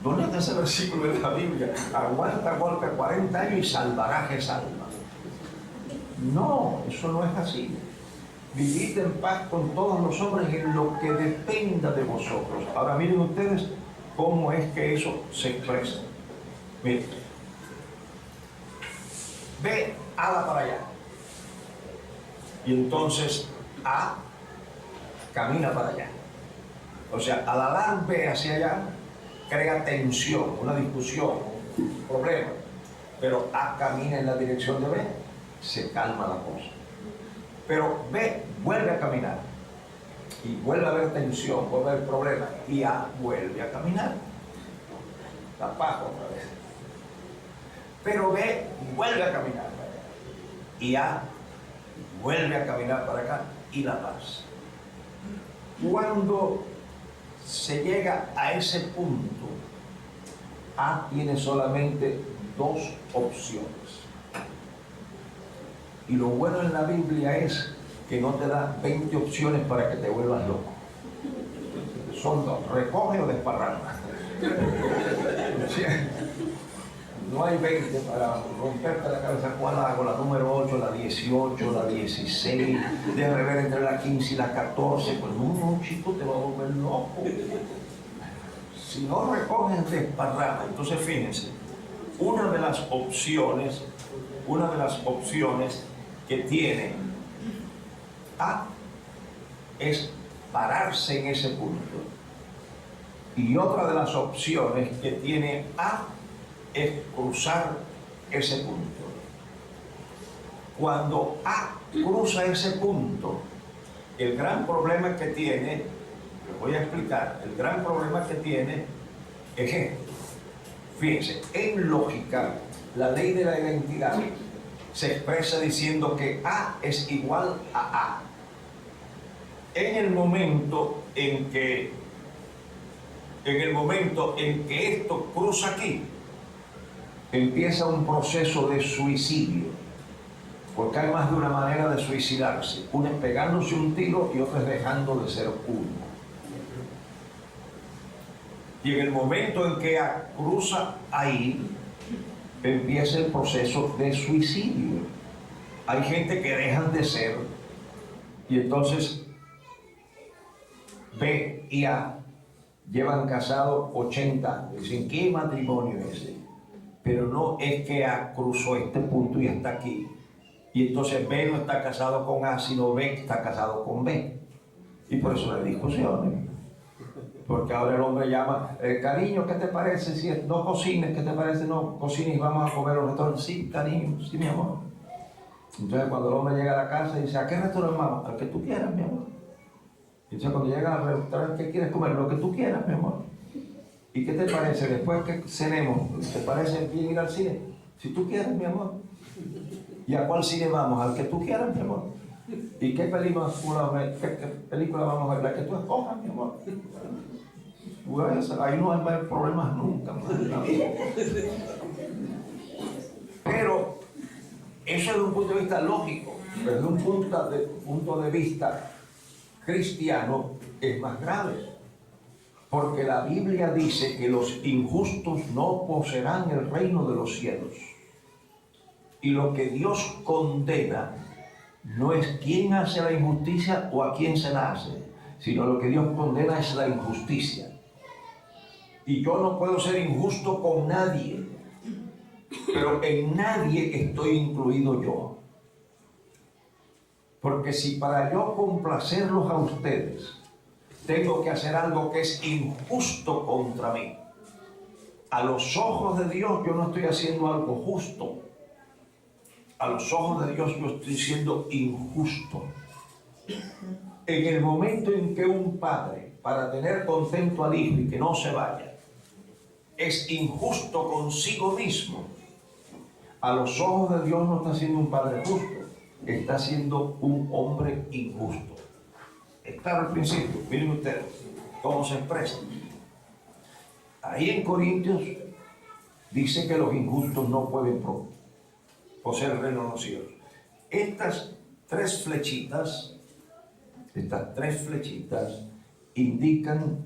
¿Dónde está ese versículo de la Biblia? Aguanta golpes 40 años y salvarás esa alma. No, eso no es así. Vivid en paz con todos los hombres en lo que dependa de vosotros. Ahora miren ustedes cómo es que eso se expresa. Miren. Ve, ala para allá. Y entonces A camina para allá. O sea, al alar B hacia allá, crea tensión, una discusión, un problema. Pero A camina en la dirección de B, se calma la cosa. Pero B vuelve a caminar y vuelve a haber tensión, vuelve a haber problemas, y A vuelve a caminar. La paz otra vez. Pero B vuelve a caminar y A vuelve a caminar para acá, y la paz. Cuando se llega a ese punto, A tiene solamente dos opciones. Y lo bueno en la Biblia es que no te da 20 opciones para que te vuelvas loco. Son dos, recoge o desparrama. No hay 20 para romperte la cabeza. ¿Cuál hago? La número 8, la 18, la 16, déjame ver entre la 15 y la 14. Pues no, chico, te va a volver loco. Si no recoges, desparrama. Entonces fíjense, una de las opciones que tiene A es pararse en ese punto, y otra de las opciones que tiene A es cruzar ese punto. Cuando A cruza ese punto, el gran problema que tiene, les voy a explicar, el gran problema que tiene es esto. Fíjense, en lógica, la ley de la identidad se expresa diciendo que A es igual a A. En el momento en que esto cruza aquí, empieza un proceso de suicidio, porque hay más de una manera de suicidarse. Una es pegándose un tiro y otra es dejando de ser uno. Y en el momento en que cruza ahí, empieza el proceso de suicidio. Hay gente que dejan de ser, y entonces B y A llevan casados 80 años. Dicen, ¿qué matrimonio es ese? Pero no es que A cruzó este punto y está aquí. Y entonces B no está casado con A, sino B está casado con B. Y por eso hay discusiones. Porque ahora el hombre llama, cariño, ¿qué te parece? Si no cocines, ¿qué te parece? No cocines y vamos a comer a un restaurante. Sí, cariño, sí, mi amor. Entonces cuando el hombre llega a la casa y dice, ¿a qué restaurante vamos? Al que tú quieras, mi amor. Entonces cuando llega al restaurante, ¿qué quieres comer? Lo que tú quieras, mi amor. ¿Y qué te parece? Después que cenemos, ¿te parece bien ir al cine? Si tú quieres, mi amor. ¿Y a cuál cine vamos? Al que tú quieras, mi amor. ¿Y qué película vamos a ver? La que tú escojas, mi amor. Pues, ahí no hay problemas nunca más. Pero eso desde un punto de vista lógico, desde un punto de vista cristiano es más grave, porque la Biblia dice que los injustos no poseerán el reino de los cielos, y lo que Dios condena no es quién hace la injusticia o a quién se la hace, sino lo que Dios condena es la injusticia. Y yo no puedo ser injusto con nadie, pero en nadie estoy incluido yo. Porque si para yo complacerlos a ustedes tengo que hacer algo que es injusto contra mí, a los ojos de Dios yo no estoy haciendo algo justo. A los ojos de Dios yo estoy siendo injusto. En el momento en que un padre, para tener contento al hijo y que no se vaya, es injusto consigo mismo, a los ojos de Dios no está siendo un padre justo, está siendo un hombre injusto. Está al principio, miren ustedes cómo se expresa. Ahí en Corintios dice que los injustos no pueden poseer el reino de los cielos. Estas tres flechitas indican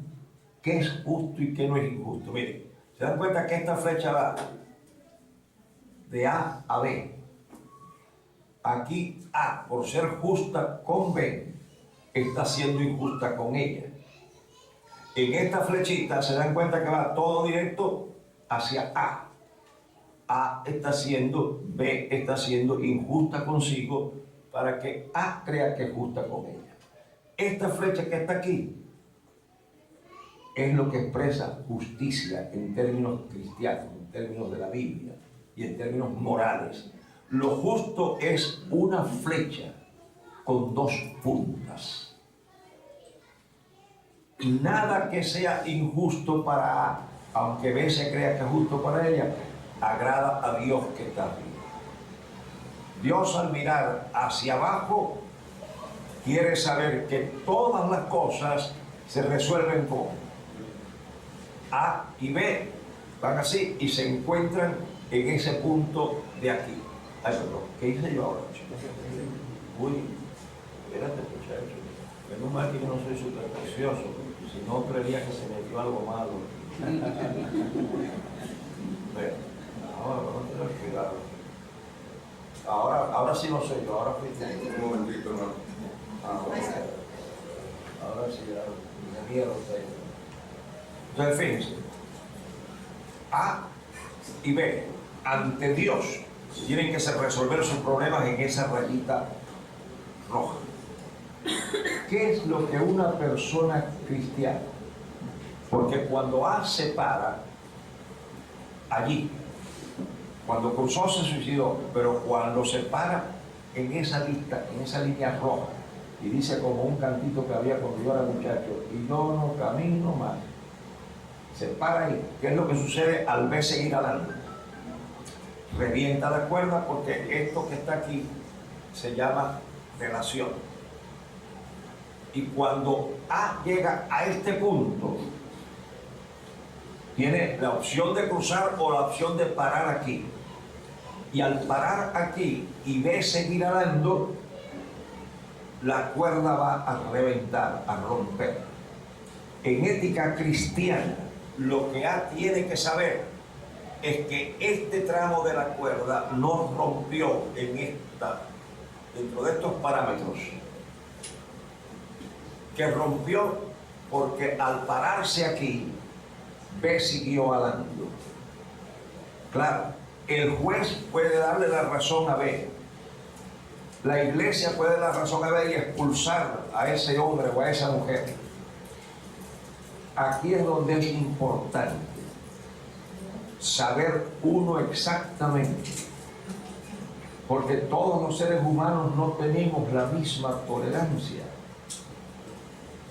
qué es justo y qué no es injusto. Miren, se dan cuenta que esta flecha va de A a B. Aquí A, por ser justa con B, está siendo injusta con ella. En esta flechita se dan cuenta que va todo directo hacia A. A está siendo, B está siendo injusta consigo para que A crea que es justa con ella. Esta flecha que está aquí es lo que expresa justicia en términos cristianos, en términos de la Biblia y en términos morales. Lo justo es una flecha con dos puntas. Nada que sea injusto para A, aunque B se crea que es justo para ella, agrada a Dios que está arriba. Dios, al mirar hacia abajo, quiere saber que todas las cosas se resuelven con A y B, van así y se encuentran en ese punto de aquí. Ay, perdón, ¿qué hice yo ahora? Uy, espérate, muchacho. Menos mal que yo no soy súper precioso, si no creería que se metió algo malo. Bueno, ahora vamos a tener cuidado. Ahora sí no sé yo, ahora fui un momentito, hermano. Ahora sí, me miedo tengo. Entonces, fíjense, A y B, ante Dios, tienen que resolver sus problemas en esa rayita roja. ¿Qué es lo que una persona cristiana? Porque cuando A se para allí, cuando cruzó se suicidó, pero cuando se para en esa lista, en esa línea roja, y dice como un cantito que había cuando yo era muchacho, y yo no camino más, se para ahí. ¿Qué es lo que sucede al ver seguir adelante? Revienta la cuerda, porque esto que está aquí se llama relación. Y cuando A llega a este punto, tiene la opción de cruzar o la opción de parar aquí. Y al parar aquí y B seguir andando, la cuerda va a reventar, a romper. En ética cristiana, lo que A tiene que saber es que este tramo de la cuerda no rompió dentro de estos parámetros, que rompió porque al pararse aquí, B siguió andando. Claro, el juez puede darle la razón a B, la iglesia puede dar razón a B y expulsar a ese hombre o a esa mujer. Aquí es donde es importante saber uno exactamente, porque todos los seres humanos no tenemos la misma tolerancia.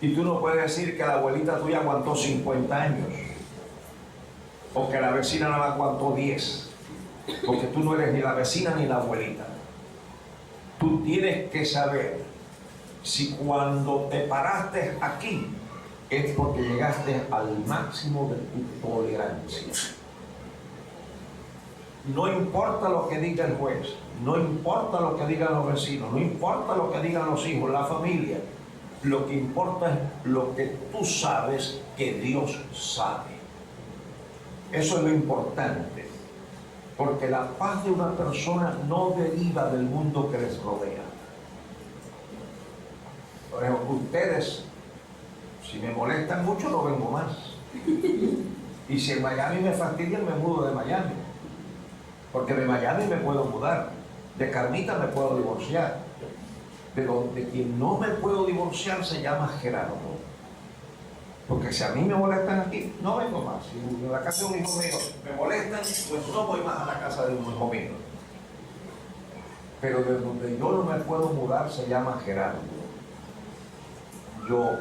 Y tú no puedes decir que la abuelita tuya aguantó 50 años o que la vecina no aguantó 10, porque tú no eres ni la vecina ni la abuelita. Tú tienes que saber si cuando te paraste aquí es porque llegaste al máximo de tu tolerancia. No importa lo que diga el juez, no importa lo que digan los vecinos, no importa lo que digan los hijos, la familia. Lo que importa es lo que tú sabes que Dios sabe. Eso es lo importante. Porque la paz de una persona no deriva del mundo que les rodea. Por ejemplo, ustedes, si me molestan mucho, no vengo más. Y si en Miami me fastidian, me mudo de Miami. Porque de Miami me puedo mudar. De Carmita me puedo divorciar. Pero de quien no me puedo divorciar se llama Gerardo. Porque si a mí me molestan aquí, no vengo más. Si en la casa de un hijo mío me molestan, pues no voy más a la casa de un hijo mío. Pero de donde yo no me puedo mudar se llama Gerardo. Yo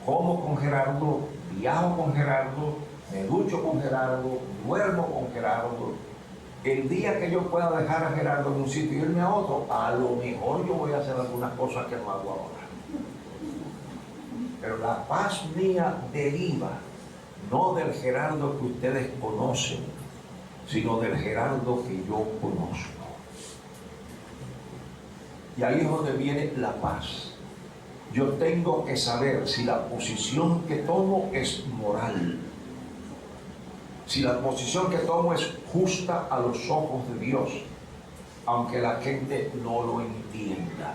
como con Gerardo, viajo con Gerardo, me ducho con Gerardo, duermo con Gerardo. El día que yo pueda dejar a Gerardo en un sitio y irme a otro, a lo mejor yo voy a hacer algunas cosas que no hago ahora. Pero la paz mía deriva no del Gerardo que ustedes conocen, sino del Gerardo que yo conozco. Y ahí es donde viene la paz. Yo tengo que saber si la posición que tomo es moral, si la posición que tomo es justa a los ojos de Dios, aunque la gente no lo entienda.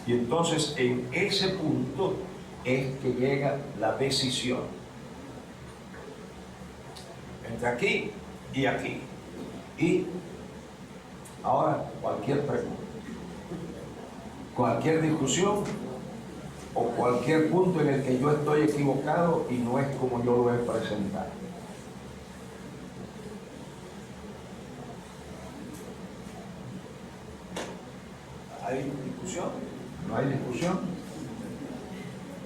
Y entonces en ese punto es que llega la decisión entre aquí y aquí. Y ahora cualquier pregunta, cualquier discusión o cualquier punto en el que yo estoy equivocado y no es como yo lo he presentado. ¿Hay discusión? ¿No hay discusión?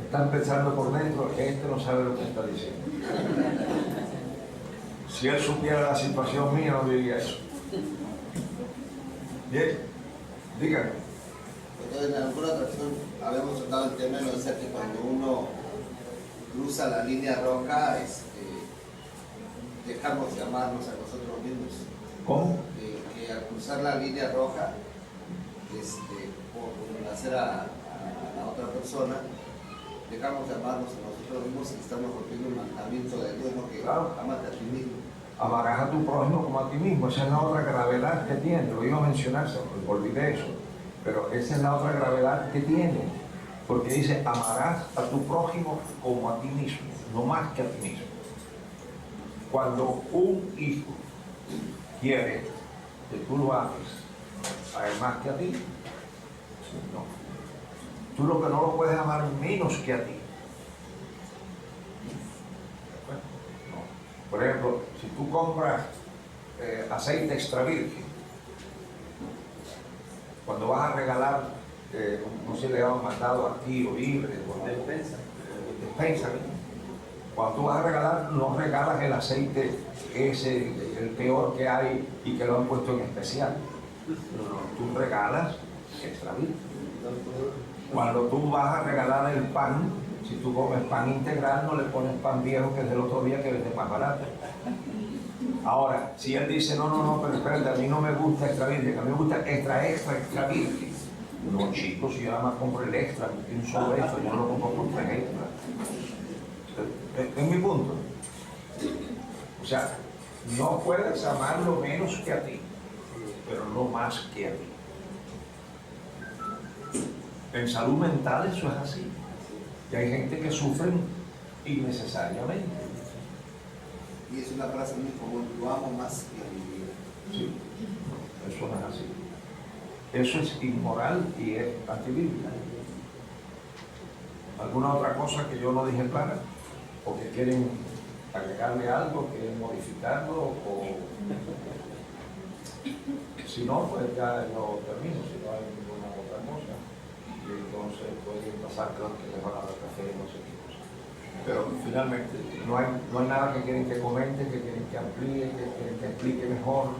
Están pensando por dentro que este no sabe lo que está diciendo. Si él supiera la situación mía, no diría eso. Bien, díganme. Entonces, en alguna ocasión habíamos tratado el tema de que cuando uno cruza la línea roja, dejamos de amarnos a nosotros mismos. ¿Cómo? Que al cruzar la línea roja, por hacer a la otra persona, dejamos de amarnos a nosotros mismos y estamos rompiendo un mandamiento de Dios, ¿no? Que claro. Amate a ti mismo. Amarás a tu prójimo como a ti mismo. Esa es la otra gravedad que tiene. Lo iba a mencionar, olvidé eso. Pero esa es la otra gravedad que tiene. Porque dice, amarás a tu prójimo como a ti mismo, no más que a ti mismo. Cuando un hijo quiere que tú lo ames a él más que a ti, no. Tú lo que no lo puedes amar menos que a ti. No. Por ejemplo, si tú compras aceite extra virgen, cuando vas a regalar, no sé si le han mandado aquí o libre, despensa, cuando tú vas a regalar, no regalas el aceite ese, el peor que hay y que lo han puesto en especial. No, tú regalas extra virgen. Cuando tú vas a regalar el pan, si tú comes pan integral, no le pones pan viejo que es del otro día que vende más barato. Ahora, si él dice, no, pero espérate, a mí no me gusta extra virgen, a mí me gusta extra virgen. No, chicos, si yo nada más compro el extra, un solo extra, yo no lo compro por 3 extras. Es mi punto. O sea, no puedes amarlo menos que a ti, pero no más que a ti. En salud mental eso es así. Y hay gente que sufre innecesariamente. Y es una frase muy común, lo amo más que a mi vida. Sí, eso no es así. Eso es inmoral y es antibíblico. ¿Alguna otra cosa que yo no dije clara? ¿O que quieren agregarle algo, quieren modificarlo? O si no, pues ya yo termino, si no hay ninguna otra cosa. Y entonces pueden pasar, creo que les van a dar café, no sé qué cosa. Pero finalmente no hay nada que quieren que comente, que quieren que amplíe, que quieren que explique mejor.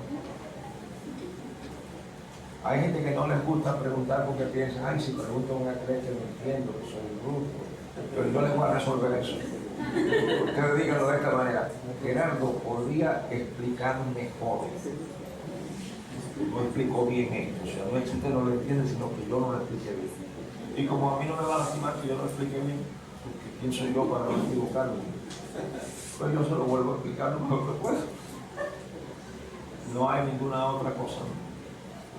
Hay gente que no les gusta preguntar porque piensan, ay, si pregunto a una creencia no entiendo, que soy bruto. Pero yo les voy a resolver eso. Ustedes díganlo de esta manera. Gerardo podría explicar mejor. No explicó bien esto. O sea, no es que usted no lo entiende, sino que yo no lo expliqué bien. Y como a mí no me va a lastimar que yo lo explique bien, porque quién soy yo para no equivocarme, pues yo se lo vuelvo a explicar lo mejor que puedo. No hay ninguna otra cosa.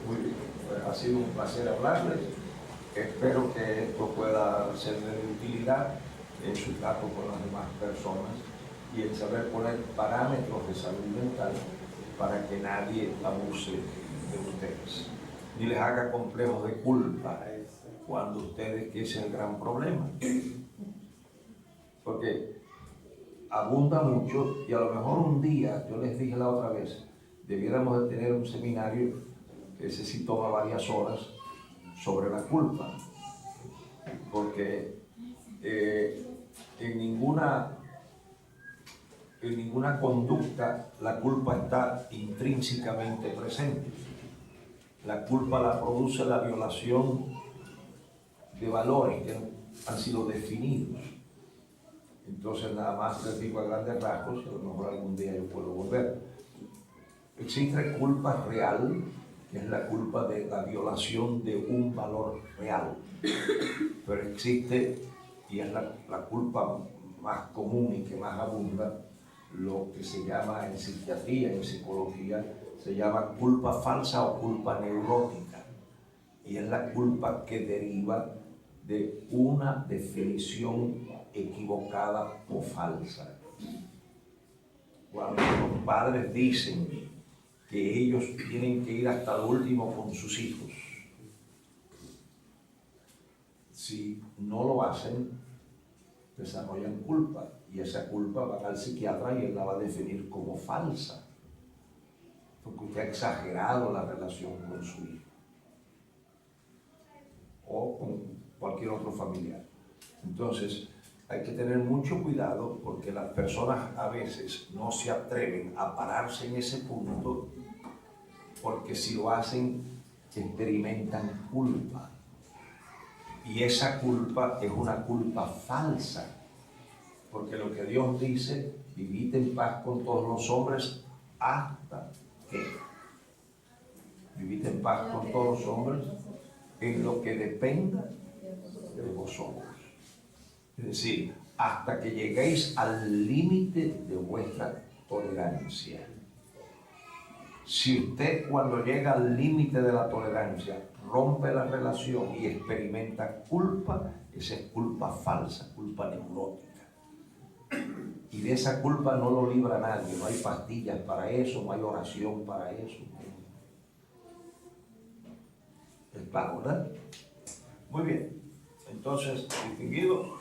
Muy bien, pues ha sido un placer hablarles. Espero que esto pueda ser de utilidad en su trato con las demás personas y en saber poner parámetros de salud mental para que nadie abuse de ustedes, ni les haga complejos de culpa cuando ustedes, que ese es el gran problema. Porque abunda mucho y a lo mejor un día, yo les dije la otra vez, debiéramos de tener un seminario que ese sí toma varias horas sobre la culpa, porque en ninguna conducta la culpa está intrínsecamente presente. La culpa la produce la violación de valores que han sido definidos. Entonces nada más les digo a grandes rasgos, y a lo mejor algún día yo puedo volver. Existe culpa real, que es la culpa de la violación de un valor real. Pero existe, y es la culpa más común y que más abunda, lo que se llama en psiquiatría, en psicología, se llama culpa falsa o culpa neurótica. Y es la culpa que deriva de una definición equivocada o falsa. Cuando los padres dicen que ellos tienen que ir hasta lo último con sus hijos, si no lo hacen, desarrollan culpa, y esa culpa va al psiquiatra y él la va a definir como falsa, porque usted ha exagerado la relación con su hijo o con cualquier otro familiar. Entonces, hay que tener mucho cuidado porque las personas a veces no se atreven a pararse en ese punto porque si lo hacen, experimentan culpa. Y esa culpa es una culpa falsa, porque lo que Dios dice, vivid en paz con todos los hombres hasta que. Vivid en paz con todos los hombres en lo que dependa de vosotros. Es decir, hasta que lleguéis al límite de vuestra tolerancia. Si usted cuando llega al límite de la tolerancia rompe la relación y experimenta culpa, esa es culpa falsa, culpa neurótica. Y de esa culpa no lo libra nadie, no hay pastillas para eso, no hay oración para eso. Es claro, ¿verdad? Muy bien, entonces, distinguido.